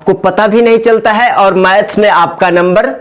को पता भी नहीं चलता है और मैथ्स में आपका नंबर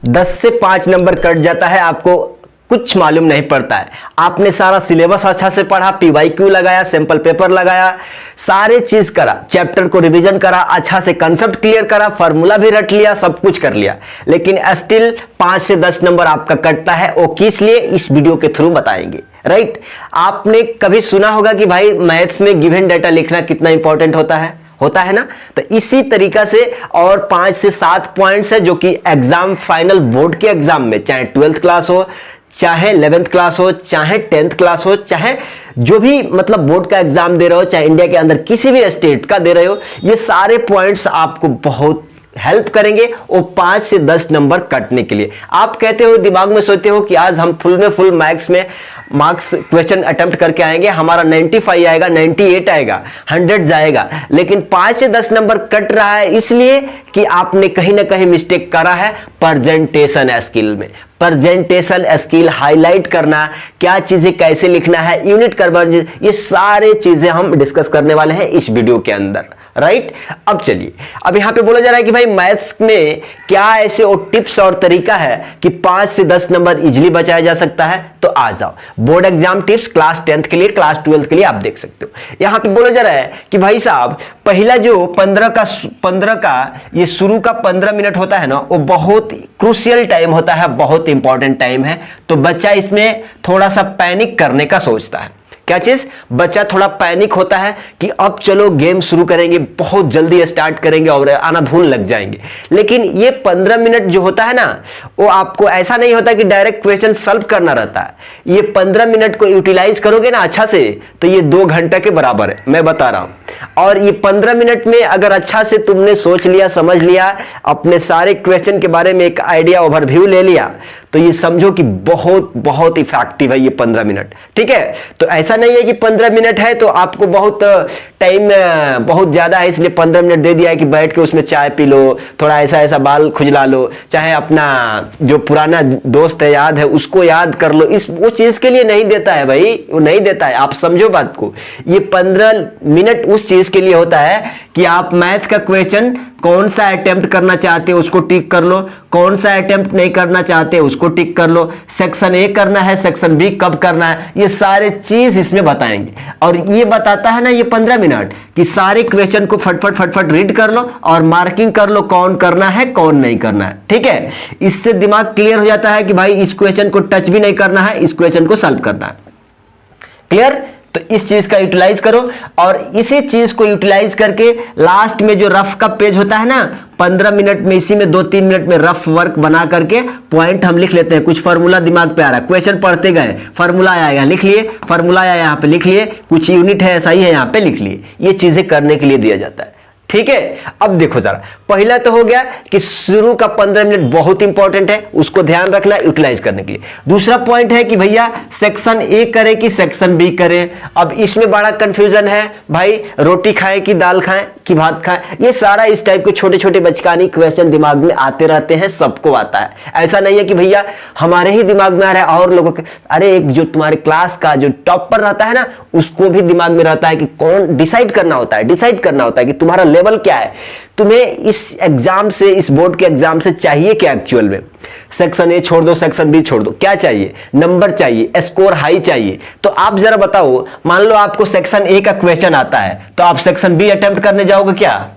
10 से 5 नंबर कट जाता है, आपको कुछ मालूम नहीं पड़ता है। आपने सारा सिलेबस अच्छा से पढ़ा, पीवाईक्यू लगाया, सैंपल पेपर लगाया, सारे चीज करा, चैप्टर को रिवीजन करा, अच्छा से कंसेप्ट क्लियर करा, फार्मूला भी रट लिया, सब कुछ कर लिया, लेकिन स्टिल 5 से 10 नंबर आपका कटता है। वो किस लिए, इस वीडियो के थ्रू बताएंगे। राइट, आपने कभी सुना होगा कि भाई मैथ्स में गिवन डाटा लिखना कितना इंपॉर्टेंट होता है ना। तो इसी तरीका से और 5 से 7 पॉइंट्स है जो कि एग्जाम, फाइनल बोर्ड के एग्जाम में, चाहे 12th क्लास हो, चाहे 11th क्लास हो, चाहे 10th क्लास हो, चाहे जो भी मतलब बोर्ड का एग्जाम दे रहे हो, चाहे इंडिया के अंदर किसी भी स्टेट का दे रहे हो, ये सारे पॉइंट्स आपको बहुत हेल्प करेंगे वो 5 से 10 नंबर कटने के लिए। आप कहते हो, दिमाग में सोचते हो कि आज हम फुल में फुल मार्क्स क्वेश्चन अटेम्प्ट करके आएंगे, हमारा 95 आएगा, 98 आएगा, 100 जाएगा, लेकिन 5 से 10 नंबर कट रहा है इसलिए कि आपने कहीं ना कहीं मिस्टेक करा है प्रेजेंटेशन स्किल में। प्रेजेंटेशन स्किल हाईलाइट करना, क्या चीजें कैसे लिखना है, यूनिट कन्वर्जन, ये सारे चीजें हम डिस्कस करने वाले हैं इस वीडियो के अंदर। राइट, अब चलिए, अब यहां पे बोला जा रहा है कि भाई मैथ्स में क्या ऐसे और टिप्स और तरीका है कि 5 से 10 नंबर इजीली बचाया जा सकता है। तो आ जाओ, board exam tips class 10th के लिए, क्लास 12th के लिए आप देख सकते हो। यहां पे बोला जा रहा है कि भाई साहब, पहला जो 15 का ये शुरू का 15 मिनट होता है ना, वो बहुत क्रूशियल टाइम होता है, बहुत इंपॉर्टेंट टाइम है। तो बच्चा इसमें थोड़ा सा पैनिक करने का सोचता है। क्या चीज, बच्चा थोड़ा पैनिक होता है कि अब चलो गेम शुरू करेंगे, बहुत जल्दी स्टार्ट करेंगे और आनाधून लग जाएंगे। लेकिन ये 15 मिनट जो होता है ना, वो आपको ऐसा नहीं होता कि डायरेक्ट क्वेश्चन सॉल्व करना रहता है। ये 15 मिनट को यूटिलाइज करोगे ना अच्छा से, तो ये 2 घंटे के बराबर है, मैं बता रहा हूं। और ये 15 मिनट में अगर अच्छा से तुमने सोच लिया, समझ लिया, अपने सारे क्वेश्चन के बारे में एक आइडिया, ओवरव्यू ले लिया, तो ये समझो कि बहुत बहुत इफेक्टिव है ये 15 मिनट। ठीक है, तो ऐसा नहीं है कि 15 मिनट है तो आपको बहुत टाइम बहुत ज्यादा है इसलिए 15 मिनट दे दिया है कि बैठ के उसमें चाय पी लो, थोड़ा ऐसा बाल खुजला लो, चाहे अपना जो पुराना दोस्त है याद है उसको याद कर लो। वो चीज के लिए नहीं देता है भाई, वो नहीं देता है, आप समझो बात को। ये 15 मिनट उस चीज के लिए होता है कि आप मैथ का क्वेश्चन कौन सा अटेम्प्ट करना चाहते हो उसको टिक कर लो, कौन सा अटेम्प्ट नहीं करना चाहते उसको टिक कर लो, सेक्शन ए करना है, सेक्शन बी कब करना है, ये सारे चीज इसमें बताएंगे। और ये बताता है ना ये 15 मिनट कि सारे क्वेश्चन को फटफट रीड कर लो और मार्किंग कर लो, कौन करना है कौन नहीं करना है। ठीक है, इससे दिमाग क्लियर हो जाता है कि भाई इस क्वेश्चन को टच भी नहीं करना है, इस क्वेश्चन को सॉल्व करना है। क्लियर, तो इस चीज का यूटिलाइज करो और इसी चीज को यूटिलाइज करके लास्ट में जो रफ का पेज होता है ना, 15 मिनट में इसी में 2-3 मिनट में रफ वर्क बना करके पॉइंट हम लिख लेते हैं। कुछ फार्मूला दिमाग पे आ रहा है, क्वेश्चन पढ़ते गए, फार्मूला आया लिख लिए, फार्मूला आया यहां पे लिख लिए, कुछ यूनिट है ऐसा ही है यहां पे लिख लिए। ये चीजें करने के लिए दिया जाता है। ठीक है, अब देखो जरा, पहला तो हो गया कि शुरू का 15 मिनट बहुत इंपॉर्टेंट है, उसको ध्यान रखना यूटिलाइज करने के लिए। दूसरा पॉइंट है कि भैया सेक्शन ए करे कि सेक्शन बी करे। अब इसमें बड़ा कंफ्यूजन है भाई, रोटी खाएं कि दाल खाएं कि भात खाएं, ये सारा इस टाइप के छोटे छोटे बचकानी क्वेश्चन दिमाग में आते रहते हैं, सबको आता है। ऐसा नहीं है कि भैया हमारे ही दिमाग में आ रहा है और लोगों के, अरे एक जो तुम्हारे क्लास का जो टॉप पर रहता है ना, उसको भी दिमाग में रहता है कि कौन डिसाइड करना होता है कि तुम्हारा लेवल क्या है, तुम्हें इस एग्जाम से, इस बोर्ड के एग्जाम से चाहिए क्या एक्चुअल में। सेक्शन ए छोड़ दो, सेक्शन बी छोड़ दो, क्या चाहिए, नंबर चाहिए, स्कोर हाई चाहिए। तो आप जरा बताओ, मान लो आपको सेक्शन ए का क्वेश्चन आता है तो आप सेक्शन बी अटेम्प्ट करने जाओगे क्या?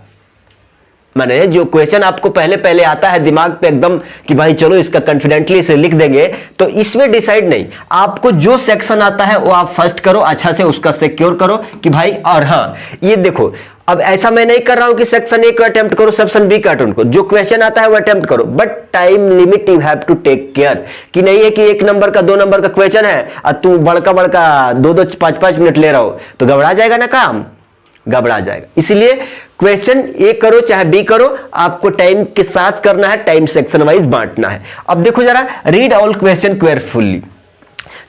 माने जो क्वेश्चन आपको पहले आता है दिमाग पे एकदम कि भाई चलो इसका कॉन्फिडेंटली इसे लिख देंगे, तो इसमें डिसाइड नहीं, आपको जो सेक्शन आता है वो आप फर्स्ट करो, अच्छा से उसका सिक्योर करो कि भाई। और हाँ, ये देखो, अब ऐसा मैं नहीं कर रहा हूं कि सेक्शन ए को अटेम्प्ट करो, सेक्शन बी का अटेम्प्ट करो, जो क्वेश्चन आता है वो अटेम्प्ट करो, but time limit you have to take care. कि नहीं है कि 1 नंबर का 2 नंबर का क्वेश्चन है और तू बड़का 2-2 5-5 मिनट ले रहा हो, तो गड़बड़ा जाएगा ना काम, गड़बड़ा जाएगा। इसलिए क्वेश्चन ए करो चाहे बी करो, आपको टाइम के साथ करना है, टाइम सेक्शन वाइज बांटना है। अब देखो जरा, रीड ऑल क्वेश्चन केयरफुली।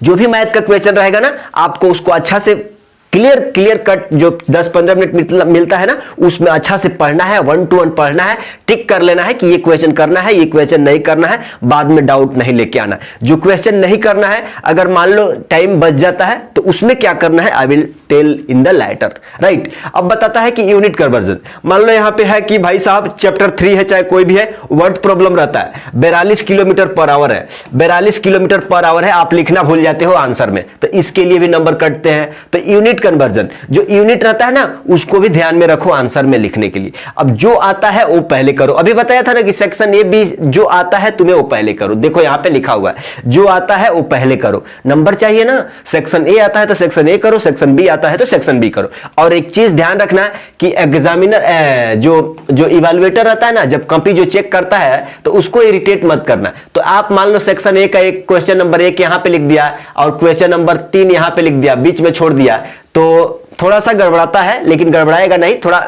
जो भी मैथ का क्वेश्चन रहेगा ना, आपको उसको अच्छा से क्लियर क्लियर कट जो 10-15 मिनट मिलता है ना, उसमें अच्छा से पढ़ना है, 1 to 1 पढ़ना है, टिक कर लेना है कि ये क्वेश्चन करना है, ये क्वेश्चन नहीं करना है, बाद में डाउट नहीं लेके आना। जो क्वेश्चन नहीं करना है, अगर मान लो टाइम बच जाता है तो उसमें क्या करना है, I will tell in the later, right. अब बताता है कि यूनिट कन्वर्जन, मान लो यहां पे है कि भाई साहब चैप्टर 3 है, चाहे कोई भी है, वर्ड प्रॉब्लम रहता है, 42 किलोमीटर पर आवर है, 42 किलोमीटर पर आवर है, आप लिखना भूल जाते हो आंसर में, तो इसके लिए भी नंबर कटते हैं। तो यूनिट कन्वर्जन, जो यूनिट रहता है ना, उसको भी ध्यान में रखो आंसर में लिखने के लिए। अब जो आता है वो पहले करो, अभी बताया था ना कि सेक्शन ए बी जो आता है तुम्हें वो पहले करो, देखो यहां पे लिखा हुआ है जो आता है वो पहले करो, नंबर चाहिए ना, सेक्शन ए आता है तो सेक्शन ए करो, सेक्शन बी आता है तो सेक्शन बी करो। और एक चीज ध्यान रखना कि एग्जामिनर जो इवैल्यूएटर रहता है ना, जब कॉपी जो चेक करता है तो उसको इरिटेट मत करना। तो आप मान लो सेक्शन ए का एक क्वेश्चन नंबर 1 यहां पे लिख दिया और क्वेश्चन नंबर 3 यहां पे लिख दिया, बीच में छोड़ दिया, तो थोड़ा सा गड़बड़ाता है, लेकिन गड़बड़ाएगा नहीं, थोड़ा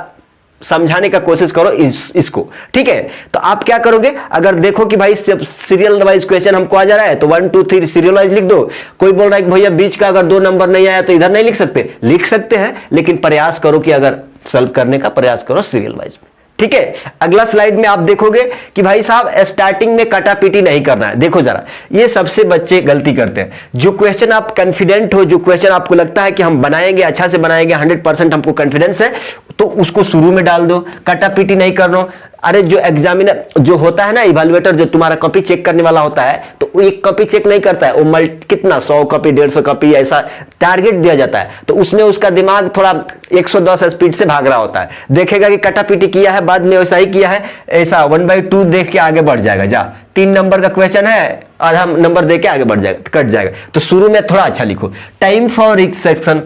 समझाने का कोशिश करो इसको, ठीक है। तो आप क्या करोगे, अगर देखो कि भाई सीरियल वाइज क्वेश्चन हमको आ जा रहा है तो 1 2 3 सीरियल वाइज लिख दो। कोई बोल रहा है कि भैया बीच का अगर 2 नंबर नहीं आया तो इधर नहीं लिख सकते हैं, लेकिन प्रयास करो कि अगर सॉल्व करने का प्रयास करो सीरियल वाइज में, ठीक है। अगला स्लाइड में आप देखोगे कि भाई साहब स्टार्टिंग में कटापीटी नहीं करना है। देखो जरा, ये सबसे बच्चे गलती करते हैं। जो क्वेश्चन आप कॉन्फिडेंट हो, जो क्वेश्चन आपको लगता है कि हम बनाएंगे, अच्छा से बनाएंगे, 100% हमको कॉन्फिडेंस है, तो उसको शुरू में डाल दो, कटापीटी नहीं करना। अरे जो एग्जामिनर जो होता है ना, इवैल्यूएटर जो तुम्हारा कॉपी चेक करने वाला होता है, तो वो एक कॉपी चेक नहीं करता है, वो कितना 100 कॉपी 150 कॉपी ऐसा टारगेट दिया जाता है, तो उसमें उसका दिमाग थोड़ा 110 स्पीड से भाग रहा होता है। देखेगा कि कटापीटी किया है, बाद में वैसा ही किया है, ऐसा 1/2 देख के आगे बढ़ जाएगा। जा 3 नंबर का क्वेश्चन है, आधा नंबर दे के आगे बढ़ जाएगा, कट जाएगा। तो शुरू में थोड़ा अच्छा लिखो। टाइम फॉर ईच सेक्शन,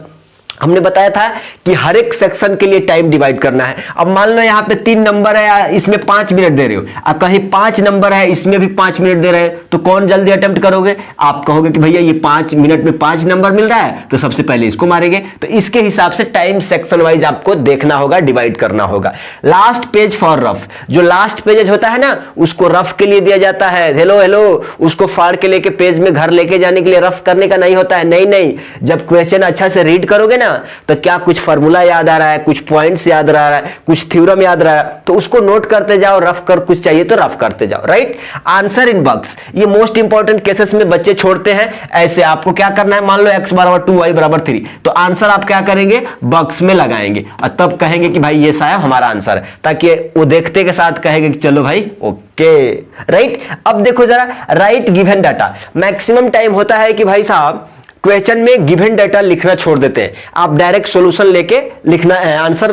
हमने बताया था कि हर एक सेक्शन के लिए टाइम डिवाइड करना है। अब मान लो यहाँ पे 3 नंबर है, इसमें 5 मिनट दे रहे हो, अब कहीं 5 नंबर है, इसमें भी 5 मिनट दे रहे हो, तो कौन जल्दी अटेम्प्ट करोगे? आप कहोगे कि भैया ये 5 मिनट में 5 नंबर मिल रहा है, तो सबसे पहले इसको मारेंगे। तो इसके हिसाब से टाइम सेक्शन वाइज आपको देखना होगा, डिवाइड करना होगा। लास्ट पेज फॉर रफ, जो लास्ट पेज होता है ना, उसको रफ के लिए दिया जाता है। हेलो हेलो, उसको फाड़ के लेके पेज में घर लेके जाने के लिए रफ करने का नहीं होता है। नहीं नहीं, जब क्वेश्चन अच्छा से रीड करोगे ना, तो क्या कुछ फार्मूला याद आ रहा है, कुछ पॉइंट्स याद आ रहा है, कुछ थ्योरम याद रहा है, तो उसको नोट करते जाओ, रफ कर कुछ चाहिए तो रफ करते जाओ, राइट। आंसर इन बॉक्स, ये मोस्ट इंपॉर्टेंट केसेस में बच्चे छोड़ते हैं। ऐसे आपको क्या करना है, मान लो x = 2 y = 3, तो आंसर आप क्या करेंगे, बॉक्स में लगाएंगे और तब कहेंगे कि भाई ये साहब हमारा आंसर है, ताकि वो देखते के साथ कहेंगे कि चलो भाई ओके, राइट। अब देखो जरा, right given data. Maximum time होता है कि भाई साहब क्वेश्चन में गिवन डाटा लिखना छोड़ देते हैं, आप डायरेक्ट सॉल्यूशन लेके लिखना आंसर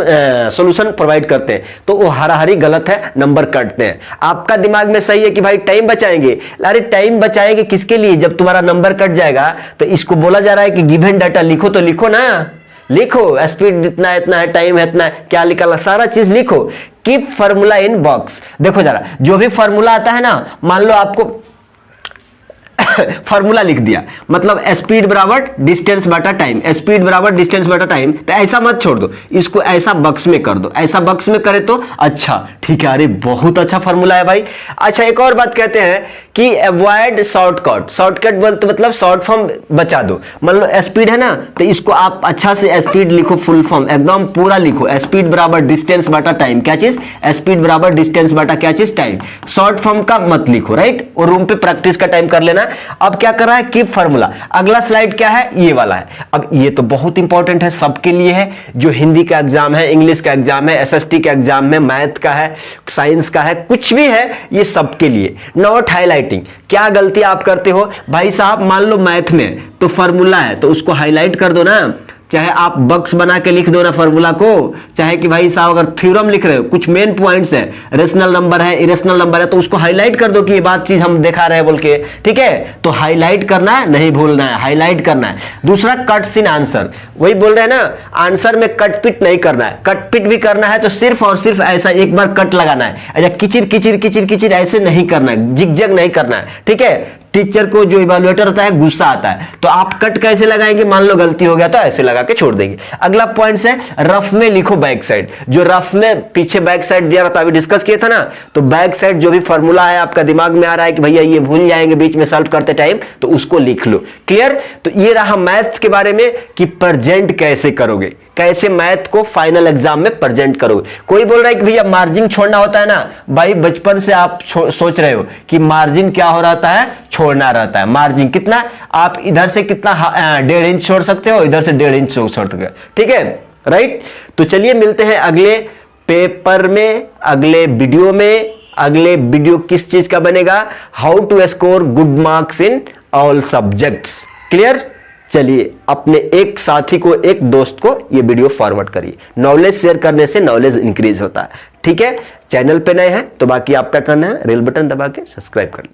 सॉल्यूशन प्रोवाइड करते हैं, तो वो हराहरी गलत है, नंबर कटते हैं। आपका दिमाग में सही है कि भाई टाइम बचाएंगे, अरे टाइम बचाएंगे किसके लिए, जब तुम्हारा नंबर कट जाएगा। तो इसको बोला जा रहा है कि गिवन डाटा लिखो, तो लिखो ना, लिखो, स्पीड इतना इतना है, टाइम है इतना है, क्या निकालना, सारा चीज लिखो। कीप फार्मूला इन बॉक्स। देखो जरा, जो भी फार्मूला आता है ना, मान लो आपको फार्मूला लिख दिया, मतलब स्पीड बराबर डिस्टेंस बटा टाइम, स्पीड बराबर डिस्टेंस बटा टाइम, तो ऐसा मत छोड़ दो, इसको ऐसा बॉक्स में कर दो। ऐसा बॉक्स में करे तो अच्छा, ठीक है, अरे बहुत अच्छा फार्मूला है भाई। अच्छा, एक और बात कहते हैं कि अवॉइड शॉर्टकट। शॉर्टकट बोल तो मतलब शॉर्ट फॉर्म बचा दो। मान लो स्पीड है ना, तो इसको आप अच्छा से स्पीड लिखो, फुल फॉर्म एकदम पूरा लिखो, स्पीड बराबर डिस्टेंस बटा टाइम, क्या चीज, स्पीड बराबर डिस्टेंस बटा क्या चीज, टाइम। शॉर्ट फॉर्म का मत लिखो, राइट, और रूम पे प्रैक्टिस का टाइम कर लेना। अब क्या कर रहा है, कीप फार्मूला। अगला स्लाइड क्या है, ये वाला है। अब ये तो बहुत इंपॉर्टेंट है, सबके लिए है, जो हिंदी का एग्जाम है, इंग्लिश का एग्जाम है, एसएसटी का एग्जाम है, मैथ का है, साइंस का है, कुछ भी है, ये सबके लिए। नोट हाईलाइटिंग, क्या गलती आप करते हो भाई साहब, मान लो मैथ में तो फार्मूला है, तो उसको हाईलाइट कर दो ना, चाहे आप बॉक्स बना के लिख दो ना फार्मूला को, चाहे कि भाई साहब अगर थ्योरम लिख रहे हो, कुछ मेन पॉइंट्स है, रेशनल नंबर है, इरेशनल नंबर है, तो उसको हाईलाइट कर दो कि ये बात चीज हम दिखा रहे हैं बोल के, ठीक है। तो हाईलाइट करना है, नहीं भूलना है, हाईलाइट करना है। दूसरा, कट्स इन आंसर, वही बोल रहे हैं ना, आंसर में कट पिट नहीं करना है। कट पिट भी करना है तो सिर्फ और सिर्फ ऐसा एक बार कट लगाना है, अच्छा किचिर किचिर किचिर किचिर ऐसे नहीं करना है, जिगजैग नहीं करना है, ठीक है। टीचर को, जो इवैल्यूएटर होता है, गुस्सा आता है। तो आप कट कैसे लगाएंगे? मान लो गलती हो गया तो ऐसे लगा के छोड़ देंगे। अगला पॉइंट है रफ में लिखो बैक साइड। जो रफ में पीछे बैक साइड दिया रहता है, अभी डिस्कस किया था ना, तो बैक साइड जो भी फॉर्मूला है आपका दिमाग में आ रहा है कि भैया ये भूल जाएंगे बीच में सॉल्व करते टाइम, तो उसको लिख लो। क्लियर? तो ये रहा मैथ के बारे में कि प्रेजेंट कैसे करोगे, कैसे मैथ को फाइनल एग्जाम में प्रेजेंट करोगे। कोई बोल रहा है कि भैया मार्जिन छोड़ना होता है ना, भाई बचपन से आप सोच रहे हो कि मार्जिन क्या हो रहता है, छोड़ना रहता है। मार्जिन कितना, आप इधर से कितना 1.5 इंच छोड़ सकते हो, इधर से 1.5 इंच छोड़ सकते हो। ठीक है, राइट? तो चलिए मिलते हैं अगले पेपर में, अगले वीडियो में। अगले वीडियो किस चीज का बनेगा? How to score good marks in all subjects. Clear? चलिए अपने एक साथी को, एक दोस्त को ये वीडियो फॉरवर्ड करिए। नॉलेज शेयर करने से नॉलेज इंक्रीज होता है। ठीक है? चैनल पे नए हैं तो बाकी आपका करना है, रेल बटन दबा के सब्सक्राइब कर लीजिए।